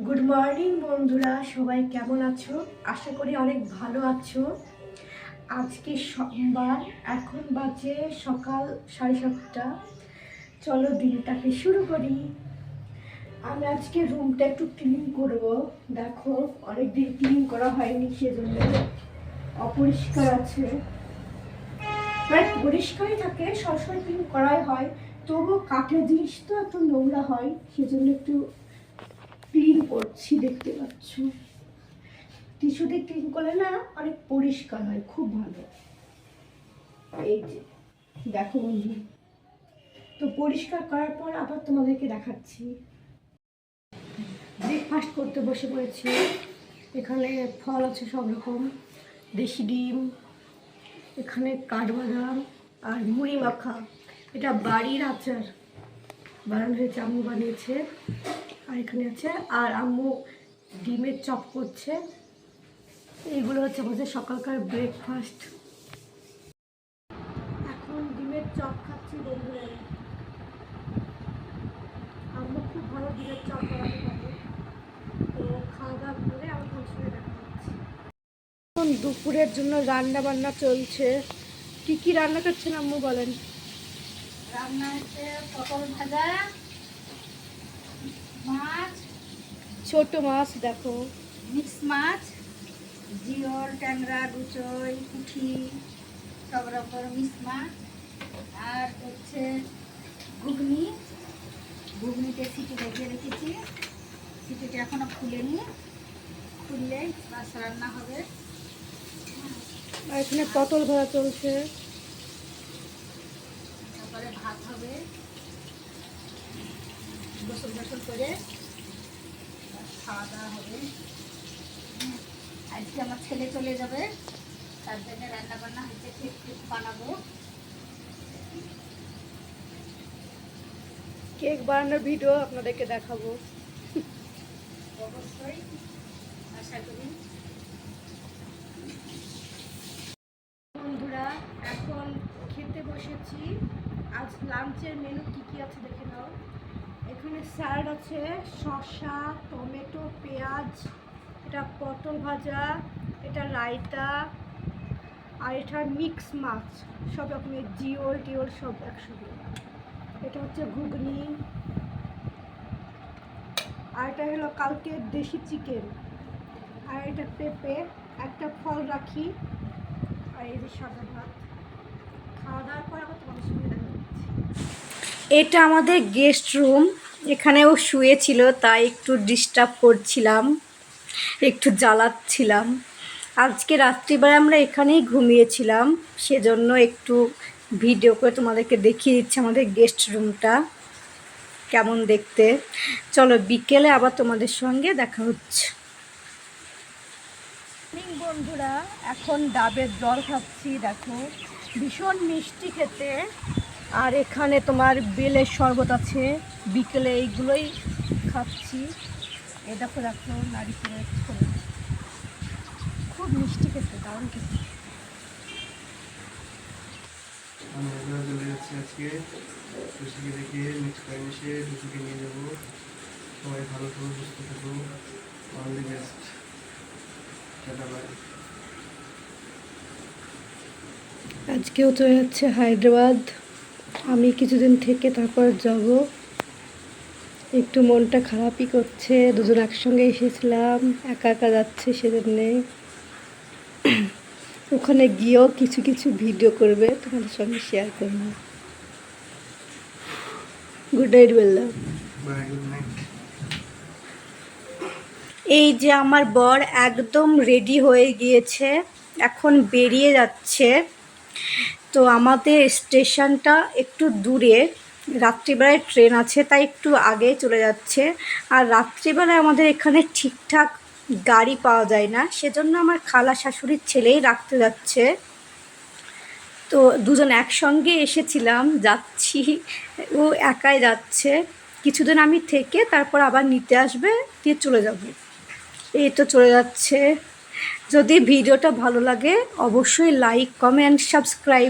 Good morning বন্ধুরা, সবাই কেমন আছো? আশা করি অনেক ভালো আছো। আজকে সোমবার, এখন বাজে সকাল 7:30। চলো দিনটাকে শুরু করি। আমি আজকে রুমটা একটু ক্লিন করব। দেখো, অনেকদিন ক্লিন করা হয়নি, সেজন্য অপরিষ্কার আছে। মানে পরিষ্কারই থাকে, সবসময় ক্লিন করাই হয়, তবুও কাঠের জিনিস তো একটু নোংরা হয়, সেজন্য একটু ক্লিন করছি। দেখতে পাচ্ছ, টিস্যু দিয়ে ক্লিন করলে না অনেক পরিষ্কার হয়, খুব ভালো। এই যে দেখো বন্ধু, তো পরিষ্কার করার পর আবার তোমাদেরকে দেখাচ্ছি। ব্রেকফাস্ট করতে বসে পড়েছি। এখানে ফল আছে সব রকম, দেশি ডিম, এখানে কাঠবাদাম আর মুড়ি মাখা। এটা বাড়ির আচার বানানো হয়েছে, আম্মু বানিয়েছে। আর এখানে আছে, আর আম্মু ডিমের চপ করছে। এইগুলো হচ্ছে আমাদের সকালকার ব্রেকফাস্ট। এখন ডিমের চপ খাচ্ছি বন্ধুরা। আম্মু খুব ভালো ডিমের চপ বানাতে পারে। তো খাওয়া দাওয়া করে আমার তোমার সঙ্গে দেখা হচ্ছে। এখন দুপুরের জন্য রান্না বান্না চলছে। কি কি রান্না করছেন আম্মু, বলেন? রান্না হচ্ছে পটল ভাজা, মাছ, ছোট মাছ দেখো, মিক্স মাছ, জিওল, ট্যাংরা, রুচই, পুঁটি, সব রকম মিক্স মাছ। আর হচ্ছে ঘুগনি, ঘুগনিতে সিটি রেখে রেখেছি। সিটিটা এখনো খুলেনি, খুললেই মাছ রান্না হবে। আর এখানে পটল ভাজা চলছে। তারপরে ভাত হবে গোসল গোসল করে, খাওয়া দাওয়া হবে। আজকে আমার ছেলে চলে যাবে, তার জন্য রান্না বান্না হচ্ছে, কেক টেক বানাবো। কেক বানানোর ভিডিও আপনাদেরকে দেখাবো অবশ্যই, আশা করি। বন্ধুরা। এখন খেতে বসেছি। আজ লাঞ্চের মেনু কি কি আছে দেখে নাও। এখানে স্যালাড আছে, শসা, টমেটো, পেঁয়াজ, এটা পটল ভাজা, এটা রায়তা, আর এটা মিক্স মাছ, সব রকমের জিওল টিওল সব একসাথে। এটা হচ্ছে ঘুগনি, আর এটা হলো কালকের দেশি চিকেন, আর এটা পেঁপে, একটা ফল রাখি, আর এই যে সাদা ভাত। খাওয়া দাওয়ার পর আবার তোমাদের সঙ্গে দেখা হচ্ছে। এটা আমাদের গেস্ট রুম। এখানেও শুয়েছিল, তাই একটু ডিস্টার্ব করছিলাম, একটু জ্বালাচ্ছিলাম। আজকে রাত্রিবেলা আমরা এখানেই ঘুমিয়েছিলাম, সেজন্য একটু ভিডিও করে তোমাদেরকে দেখিয়ে দিচ্ছি আমাদের গেস্ট রুমটা কেমন দেখতে। চলো বিকেলে আবার তোমাদের সঙ্গে দেখা হচ্ছে। বন্ধুরা, এখন ডাবের জল খাচ্ছি, দেখো ভীষণ মিষ্টি খেতে। আর এখানে তোমার বেলের শরবত আছে, বিকেলে এইগুলোই খাচ্ছি। এ দেখো দেখো নারিকেলের ছোলা, খুব মিষ্টি খেতে, দারুণ খেতে। আমরা চলে যাচ্ছি আজকে টুসিকে দেখে মিক্স করে মিশে টুসিকে নিয়ে যাবো। সবাই ভালো থাকো, সুস্থ থাকো, all the best, tata bye. আজকেও চলে যাচ্ছে হায়দ্রাবাদ। আমি কিছুদিন থেকে তারপর যাব। একটু মনটা খারাপই করছে, দুজন একসঙ্গে এসেছিলাম, একা একা যাচ্ছে, সেজন্যে ওখানে গিয়েও কিছু কিছু ভিডিও করবে, তোমাদের সঙ্গে শেয়ার করবো। গুড নাইট বললাম। Bye, good night. এই যে আমার বর একদম রেডি হয়ে গিয়েছে, এখন বেরিয়ে যাচ্ছে। তো আমাদের স্টেশনটা একটু দূরে, রাত্রিবেলায় ট্রেন আছে, তাই একটু আগে চলে যাচ্ছে। আর রাত্রিবেলায় আমাদের এখানে ঠিকঠাক গাড়ি পাওয়া যায় না, সেজন্য আমার খালা শাশুড়ির ছেলেই রাখতে যাচ্ছে। তো দুজন একসঙ্গে এসেছিলাম, যাচ্ছি, ও একাই যাচ্ছে। কিছুদিন আমি থেকে তারপর আবার নিতে আসবে, দিয়ে চলে যাব। এই তো চলে যাচ্ছে। যদি ভিডিওটা ভালো লাগে অবশ্যই লাইক, কমেন্ট, সাবস্ক্রাইব